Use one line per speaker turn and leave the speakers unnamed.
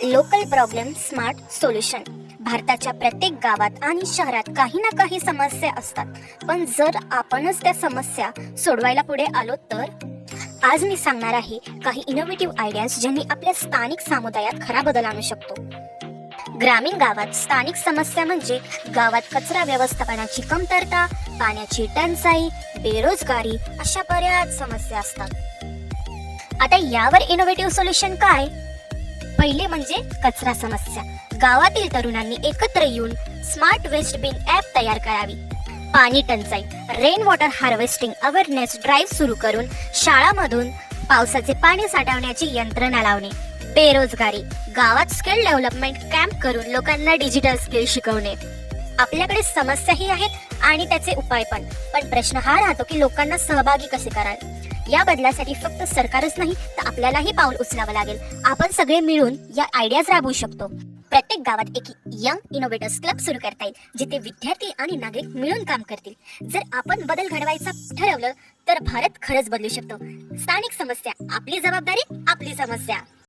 Local problem smart solution. भारताच्या प्रत्येक गावात आणि शहरात काही ना काही समस्या असतात, पण जर आपणच त्या समस्या सोडवायला पुढे आलो तर. आज मी सांगणार आहे काही इनोव्हेटिव्ह आयडियाज ज्यांनी आपल्या स्थानिक समुदायात खरा बदल आणू शकतो. ग्रामीण गावात स्थानिक समस्या म्हणजे गावात कचरा व्यवस्थापनाची कमतरता, पाण्याची टंचाई, बेरोजगारी अशा बऱ्याच समस्या असतात. आता यावर इनोव्हेटिव्ह सोल्युशन काय? पहिले म्हणजे कचरा समस्या. गावातील तरुणांनी एकत्र येऊन स्मार्ट वेस्ट बिन ॲप तयार करावी. पाणी टंचाई, rain water harvesting awareness drive सुरू करून शाळांमधून पावसाचे पाणी साठवण्याची यंत्रणा लावणे. बेरोजगारी, गावात स्किल डेव्हलपमेंट कॅम्प करून लोकांना डिजिटल स्किल शिकवणे. आपल्याकडे समस्याही आहेत आणि त्याचे उपाय पण प्रश्न हा राहतो की लोकांना सहभागी कसे कराल. या बदलासाठी फक्त सरकारच नाही तर आपल्यालाही पाऊल उचलावं लागेल. आपण सगळे मिळून या आयडियाज राबवू शकतो. प्रत्येक गावात एक यंग इनोव्हेटर्स क्लब सुरू करता येईल, जिथे विद्यार्थी आणि नागरिक मिळून काम करतील. जर आपण बदल घडवायचा ठरवलं तर भारत खरंच बदलू शकतो. स्थानिक समस्या आपली जबाबदारी, आपली समस्या.